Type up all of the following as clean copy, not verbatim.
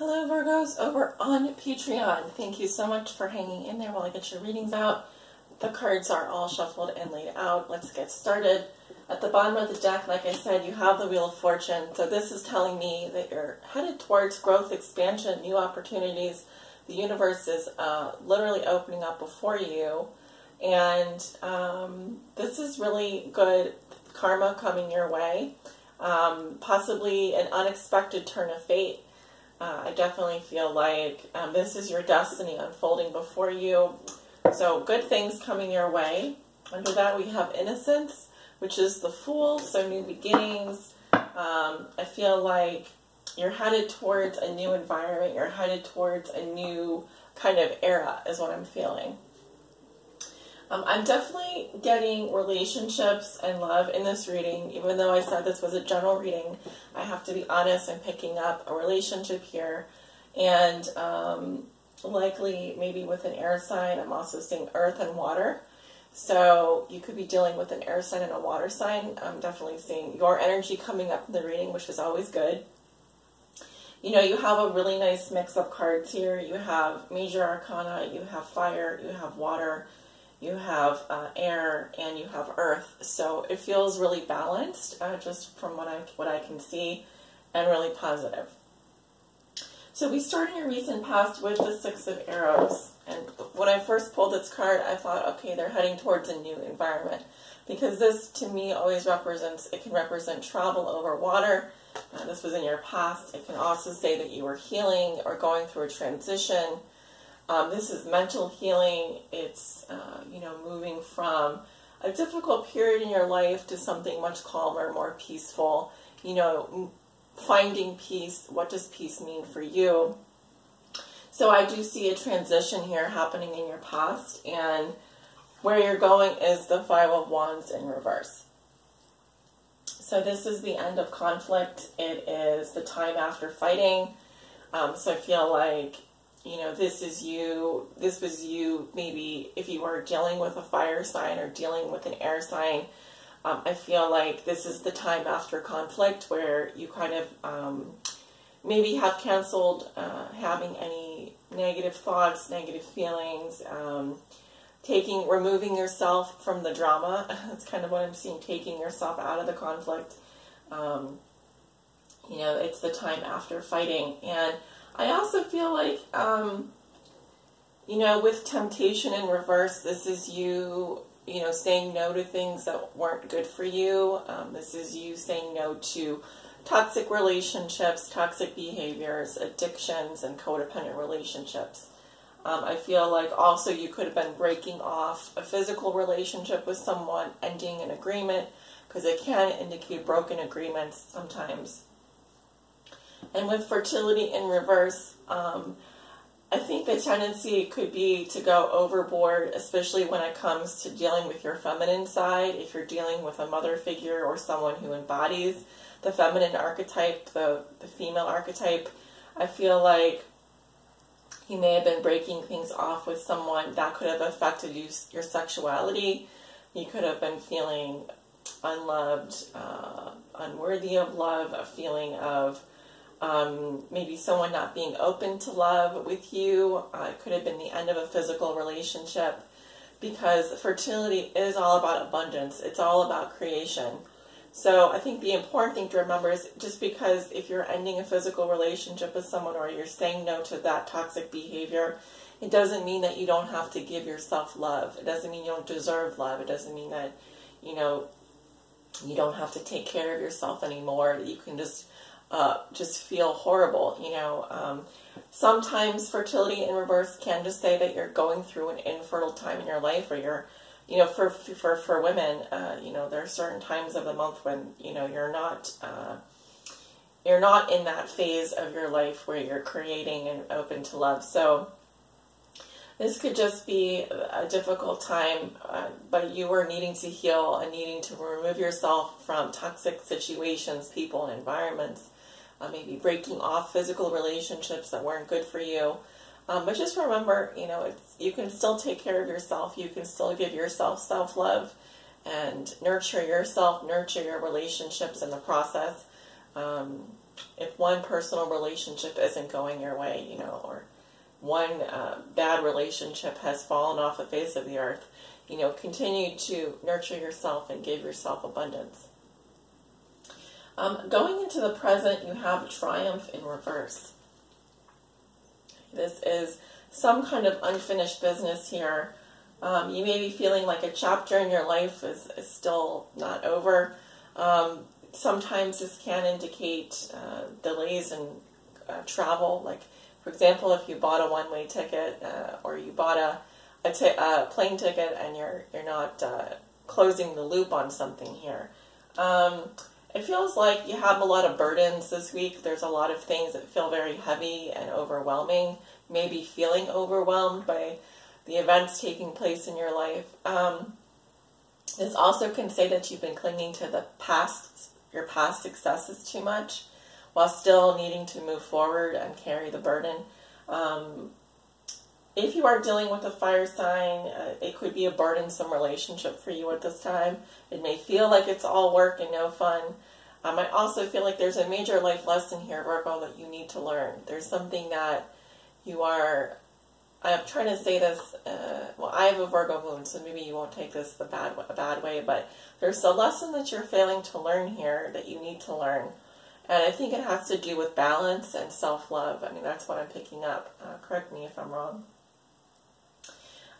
Hello Virgos over on Patreon. Thank you so much for hanging in there while I get your readings out. The cards are all shuffled and laid out. Let's get started. At the bottom of the deck, like I said, you have the Wheel of Fortune. So this is telling me that you're headed towards growth, expansion, new opportunities. The universe is literally opening up before you. And this is really good karma coming your way. Possibly an unexpected turn of fate. I definitely feel like this is your destiny unfolding before you. So good things coming your way. Under that we have innocence, which is the Fool, so new beginnings. I feel like you're headed towards a new environment. You're headed towards a new kind of era is what I'm feeling. I'm definitely getting relationships and love in this reading. Even though I said this was a general reading, I have to be honest, I'm picking up a relationship here. And likely maybe with an air sign. I'm also seeing earth and water. So you could be dealing with an air sign and a water sign. I'm definitely seeing your energy coming up in the reading, which is always good. You know, you have a really nice mix of cards here. You have major arcana, you have fire, you have water, you have air, and you have earth. So it feels really balanced, just from what I can see, and really positive. So we start in your recent past with the Six of Arrows. And when I first pulled this card, I thought, okay, they're heading towards a new environment. Because this, to me, always represents, it can represent travel over water. This was in your past. It can also say that you were healing or going through a transition. This is mental healing. It's, you know, moving from a difficult period in your life to something much calmer, more peaceful. You know, finding peace. What does peace mean for you? So I do see a transition here happening in your past, and where you're going is the Five of Wands in reverse. So this is the end of conflict. It is the time after fighting. So I feel like, you know, this was you, maybe if you were dealing with a fire sign or dealing with an air sign. I feel like this is the time after conflict where you kind of maybe have canceled having any negative thoughts, negative feelings, removing yourself from the drama. That's kind of what I'm seeing, taking yourself out of the conflict. You know, it's the time after fighting. And I also feel like, you know, with temptation in reverse, this is you, you know, saying no to things that weren't good for you. This is you saying no to toxic relationships, toxic behaviors, addictions, and codependent relationships. I feel like also you could have been breaking off a physical relationship with someone, ending an agreement, because it can indicate broken agreements sometimes. And with fertility in reverse, I think the tendency could be to go overboard, especially when it comes to dealing with your feminine side. If you're dealing with a mother figure or someone who embodies the feminine archetype, the female archetype, I feel like you may have been breaking things off with someone that could have affected your sexuality. You could have been feeling unloved, unworthy of love, a feeling of maybe someone not being open to love with you. It could have been the end of a physical relationship, because fertility is all about abundance. It's all about creation. So I think the important thing to remember is, just because if you're ending a physical relationship with someone or you're saying no to that toxic behavior, it doesn't mean that you don't have to give yourself love. It doesn't mean you don't deserve love. It doesn't mean that, you know, you don't have to take care of yourself anymore, that you can just feel horrible. You know, sometimes fertility in reverse can just say that you're going through an infertile time in your life, or you're, you know, for women, you know, there are certain times of the month when, you know, you're not in that phase of your life where you're creating and open to love. So this could just be a difficult time, but you are needing to heal and needing to remove yourself from toxic situations, people, and environments. Maybe breaking off physical relationships that weren't good for you. But just remember, you know, you can still take care of yourself. You can still give yourself self-love and nurture yourself, nurture your relationships in the process. if one personal relationship isn't going your way, you know, or one bad relationship has fallen off the face of the earth, you know, continue to nurture yourself and give yourself abundance. Going into the present, you have triumph in reverse. This is some kind of unfinished business here. You may be feeling like a chapter in your life is still not over. Sometimes this can indicate delays in travel. Like, for example, if you bought a one-way ticket or you bought a plane ticket and you're not closing the loop on something here. It feels like you have a lot of burdens this week. There's a lot of things that feel very heavy and overwhelming. Maybe feeling overwhelmed by the events taking place in your life. This also can say that you've been clinging to your past successes too much, while still needing to move forward and carry the burden. If you are dealing with a fire sign, it could be a burdensome relationship for you at this time. It may feel like it's all work and no fun. I also feel like there's a major life lesson here, Virgo, that you need to learn. There's something that you are, I'm trying to say this, well, I have a Virgo moon, so maybe you won't take this a bad way, but there's a lesson that you're failing to learn here that you need to learn. And I think it has to do with balance and self-love. I mean, that's what I'm picking up. Correct me if I'm wrong.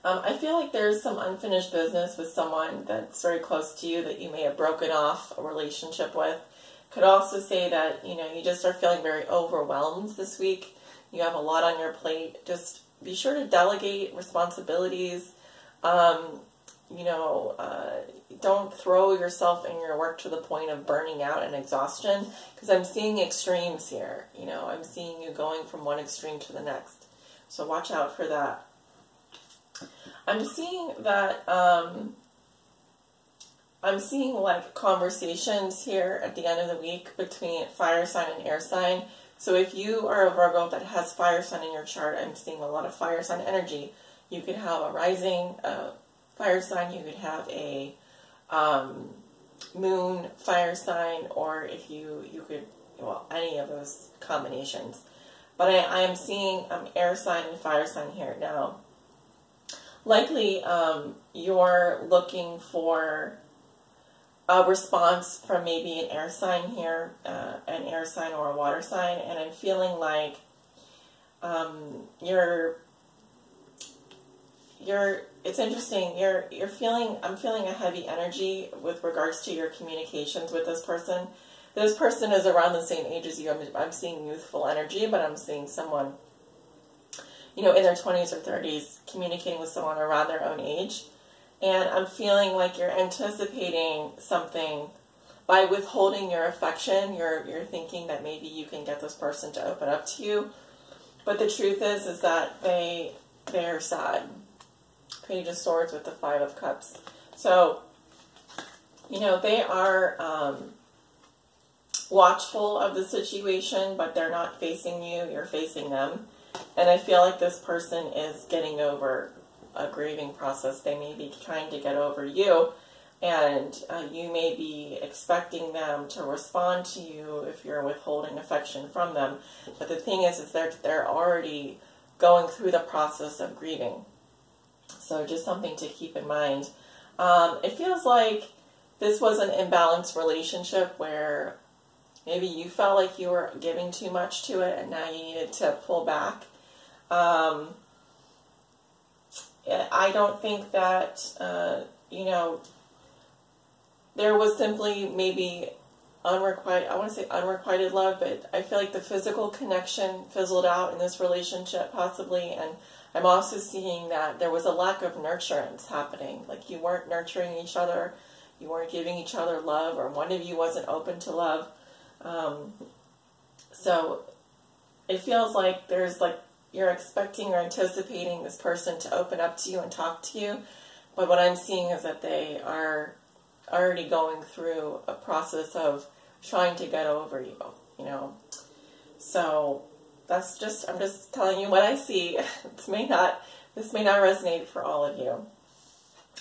I feel like there's some unfinished business with someone that's very close to you that you may have broken off a relationship with. Could also say that, you know, you just are feeling very overwhelmed this week. You have a lot on your plate. Just be sure to delegate responsibilities. You know, don't throw yourself in your work to the point of burning out and exhaustion, because I'm seeing extremes here. You know, I'm seeing you going from one extreme to the next. So watch out for that. I'm seeing that, I'm seeing like conversations here at the end of the week between fire sign and air sign. So if you are a Virgo that has fire sign in your chart, I'm seeing a lot of fire sign energy. You could have a rising fire sign, you could have a moon fire sign, or if you could, well, any of those combinations. But I am seeing air sign and fire sign here now. Likely you're looking for a response from maybe an air sign here, an air sign or a water sign, and I'm feeling like it's interesting, I'm feeling a heavy energy with regards to your communications with this person. This person is around the same age as you. I'm seeing youthful energy, but I'm seeing someone, you know, in their 20s or 30s, communicating with someone around their own age. And I'm feeling like you're anticipating something by withholding your affection. You're thinking that maybe you can get this person to open up to you. But the truth is that they're sad. Page of Swords with the Five of Cups. So, you know, they are watchful of the situation, but they're not facing you. You're facing them. And I feel like this person is getting over a grieving process. They may be trying to get over you, and you may be expecting them to respond to you if you're withholding affection from them. But the thing is they're already going through the process of grieving. So just something to keep in mind. It feels like this was an imbalanced relationship where maybe you felt like you were giving too much to it and now you needed to pull back. I don't think that, you know, there was simply maybe unrequited, I want to say unrequited love, but I feel like the physical connection fizzled out in this relationship possibly, and I'm also seeing that there was a lack of nurturance happening. Like you weren't nurturing each other, you weren't giving each other love, or one of you wasn't open to love. So it feels like there's like, you're expecting or anticipating this person to open up to you and talk to you, but what I'm seeing is that they are already going through a process of trying to get over you, you know. So that's just, I'm just telling you what I see. This may not resonate for all of you.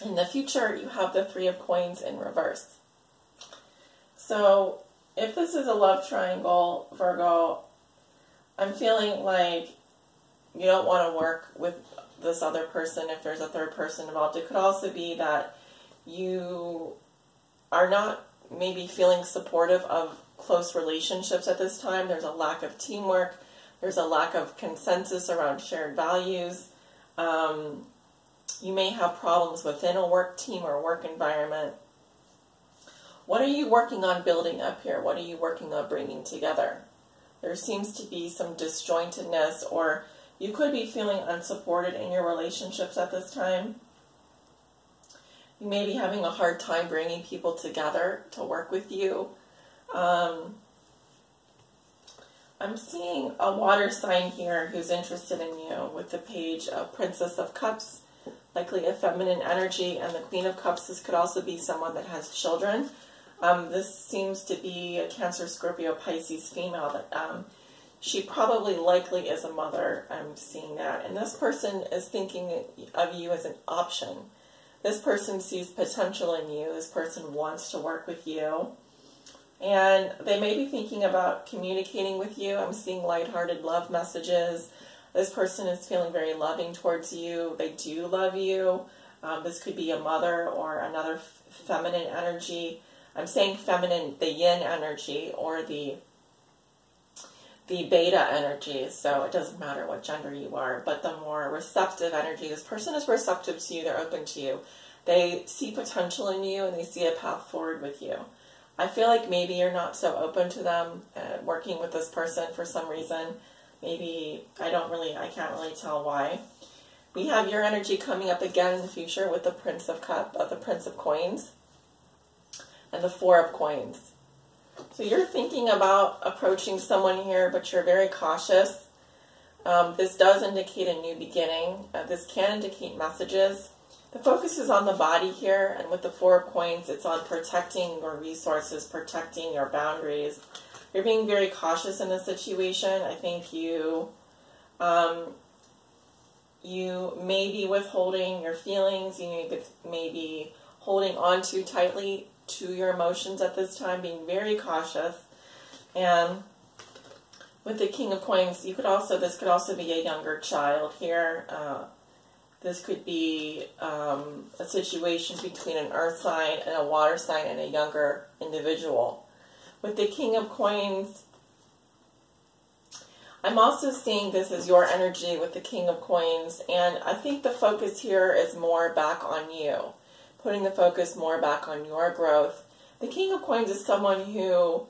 In the future, you have the Three of Coins in reverse. So if this is a love triangle, Virgo, I'm feeling like you don't want to work with this other person if there's a third person involved. It could also be that you are not maybe feeling supportive of close relationships at this time. There's a lack of teamwork. There's a lack of consensus around shared values. You may have problems within a work team or work environment. What are you working on building up here? What are you working on bringing together? There seems to be some disjointedness, or you could be feeling unsupported in your relationships at this time. You may be having a hard time bringing people together to work with you. I'm seeing a water sign here who's interested in you with the page of Princess of Cups, likely a feminine energy, and the Queen of Cups. This could also be someone that has children. This seems to be a Cancer, Scorpio, Pisces female that she probably likely is a mother. I'm seeing that. And this person is thinking of you as an option. This person sees potential in you. This person wants to work with you. And they may be thinking about communicating with you. I'm seeing lighthearted love messages. This person is feeling very loving towards you. They do love you. This could be a mother or another feminine energy. I'm saying feminine, the yin energy or the beta energy. So it doesn't matter what gender you are, but the more receptive energy. This person is receptive to you. They're open to you. They see potential in you and they see a path forward with you. I feel like maybe you're not so open to them working with this person for some reason. Maybe, I can't really tell why. We have your energy coming up again in the future with the Prince of Coins and the Four of Coins. So you're thinking about approaching someone here, but you're very cautious. This does indicate a new beginning. This can indicate messages. The focus is on the body here, and with the Four of Coins, it's on protecting your resources, protecting your boundaries. You're being very cautious in this situation. I think you may be withholding your feelings. You may be holding on too tightly to your emotions at this time, being very cautious. And with the King of Coins, this could also be a younger child here. This could be a situation between an earth sign and a water sign and a younger individual. With the King of Coins, I'm also seeing this as your energy with the King of Coins, and I think the focus here is more back on you, putting the focus more back on your growth. The King of Coins is someone who,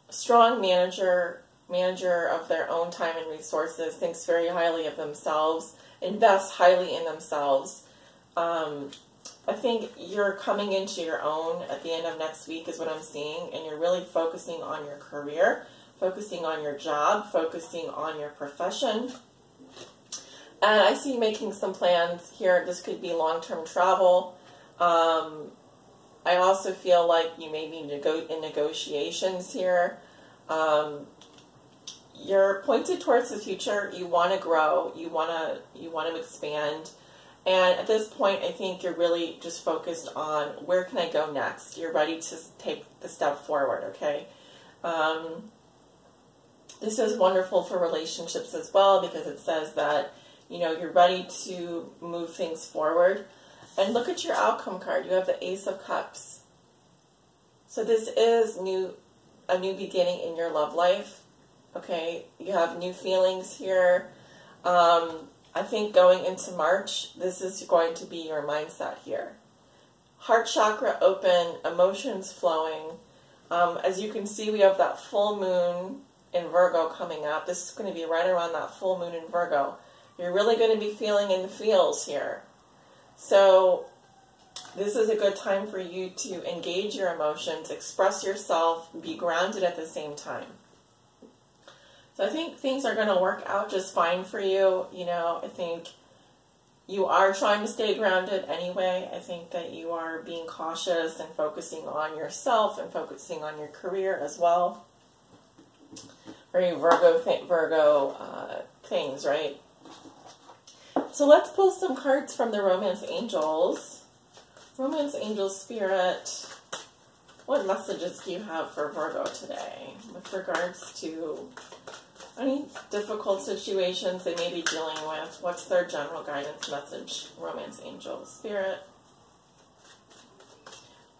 strong manager of their own time and resources, thinks very highly of themselves, invests highly in themselves. I think you're coming into your own at the end of next week is what I'm seeing, and you're really focusing on your career, focusing on your job, focusing on your profession. And I see you making some plans here. This could be long-term travel. I also feel like you may be in negotiations here. You're pointed towards the future. You want to grow. You want to expand. And at this point, I think you're really just focused on where can I go next. You're ready to take the step forward, okay? This is wonderful for relationships as well because it says that, you're ready to move things forward. And look at your outcome card. You have the Ace of Cups. So this is a new beginning in your love life. Okay, you have new feelings here. I think going into March, this is going to be your mindset here. Heart chakra open, emotions flowing. As you can see, we have that full moon in Virgo coming up. This is going to be right around that full moon in Virgo. You're really going to be feeling in the feels here. So this is a good time for you to engage your emotions, express yourself, be grounded at the same time. So I think things are going to work out just fine for you. I think you are trying to stay grounded anyway. I think that you are being cautious and focusing on yourself and focusing on your career as well. Very Virgo things, right? So let's pull some cards from the Romance Angels. Romance Angel Spirit, What messages do you have for Virgo today with regards to any difficult situations they may be dealing with? What's their general guidance message, romance, angel, spirit?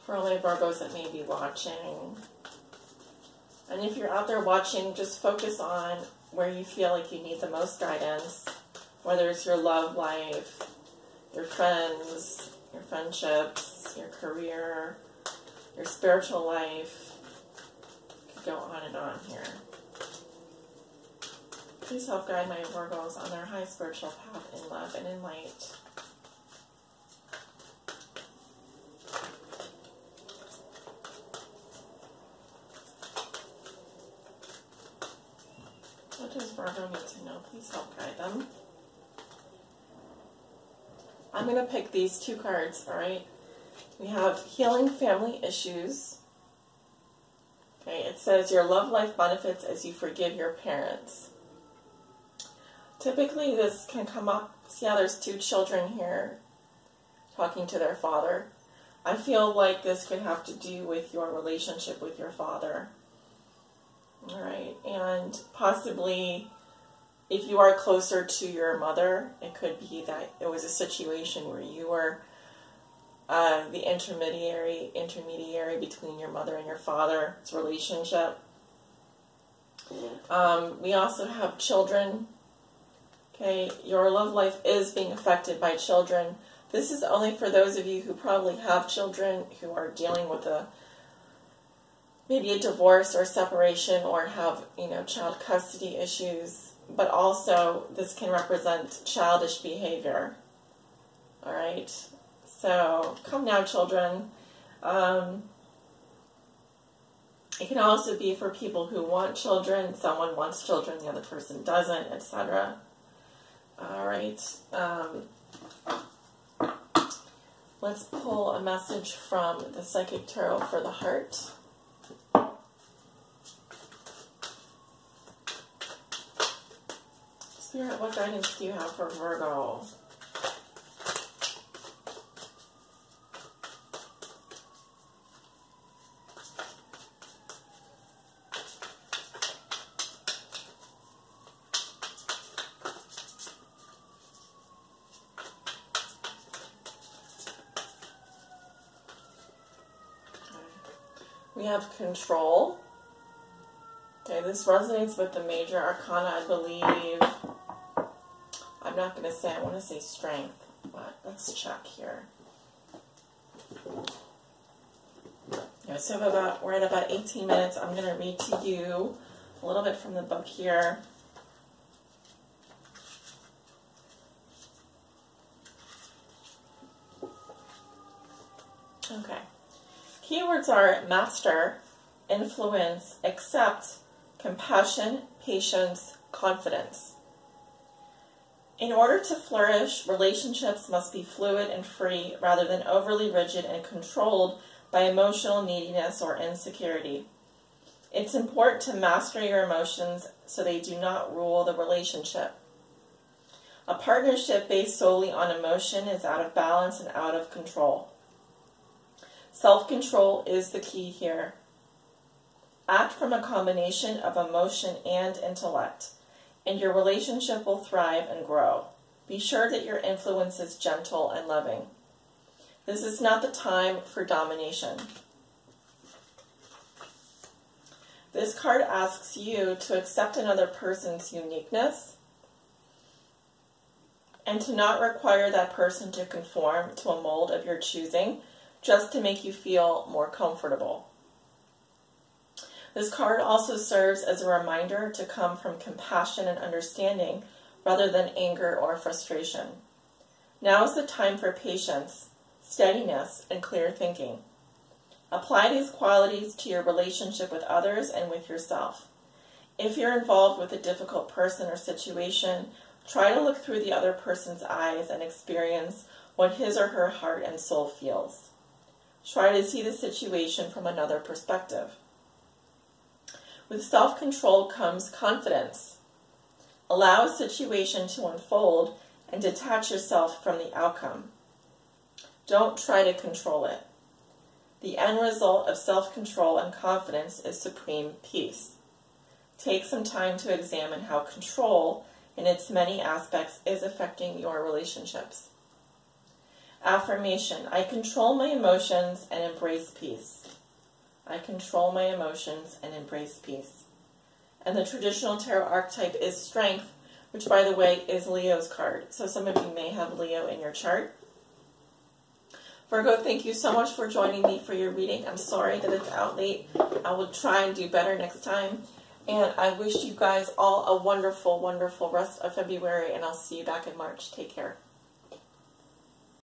For all the Virgos that may be watching. And if you're out there watching, just focus on where you feel like you need the most guidance, whether it's your love life, your friends, your friendships, your career, your spiritual life. You could go on and on here. Please help guide my Virgos on their high spiritual path in love and in light. What does Virgo need to know? Please help guide them. I'm going to pick these two cards, all right? We have healing family issues. Okay, it says your love life benefits as you forgive your parents. Typically this can come up, see how there's two children here talking to their father. I feel like this could have to do with your relationship with your father. All right, and possibly if you are closer to your mother, it could be that it was a situation where you were the intermediary between your mother and your father's relationship. We also have children. Okay, your love life is being affected by children. This is only for those of you who probably have children who are dealing with maybe a divorce or separation or have, child custody issues. But also, this can represent childish behavior. All right? So, come now, children. It can also be for people who want children. Someone wants children, the other person doesn't, etc. All right. Let's pull a message from the Psychic Tarot for the heart. Spirit, what guidance do you have for Virgo? We have control. Okay, this resonates with the major arcana, I believe. I'm not going to say, I want to say strength, but let's check here. Yeah, so we're at about 18 minutes. I'm going to read to you a little bit from the book here. Okay. Keywords are master, influence, accept, compassion, patience, confidence. In order to flourish, relationships must be fluid and free rather than overly rigid and controlled by emotional neediness or insecurity. It's important to master your emotions so they do not rule the relationship. A partnership based solely on emotion is out of balance and out of control. Self-control is the key here. Act from a combination of emotion and intellect, and your relationship will thrive and grow. Be sure that your influence is gentle and loving. This is not the time for domination. This card asks you to accept another person's uniqueness and to not require that person to conform to a mold of your choosing just to make you feel more comfortable. This card also serves as a reminder to come from compassion and understanding rather than anger or frustration. Now is the time for patience, steadiness, and clear thinking. Apply these qualities to your relationship with others and with yourself. If you're involved with a difficult person or situation, try to look through the other person's eyes and experience what his or her heart and soul feels. Try to see the situation from another perspective. With self-control comes confidence. Allow a situation to unfold and detach yourself from the outcome. Don't try to control it. The end result of self-control and confidence is supreme peace. Take some time to examine how control, in its many aspects, is affecting your relationships. Affirmation: I control my emotions and embrace peace. I control my emotions and embrace peace. And the traditional tarot archetype is Strength, which, by the way, is Leo's card. So some of you may have Leo in your chart. Virgo, thank you so much for joining me for your reading. I'm sorry that it's out late. I will try and do better next time. And I wish you guys all a wonderful, wonderful rest of February, and I'll see you back in March. Take care.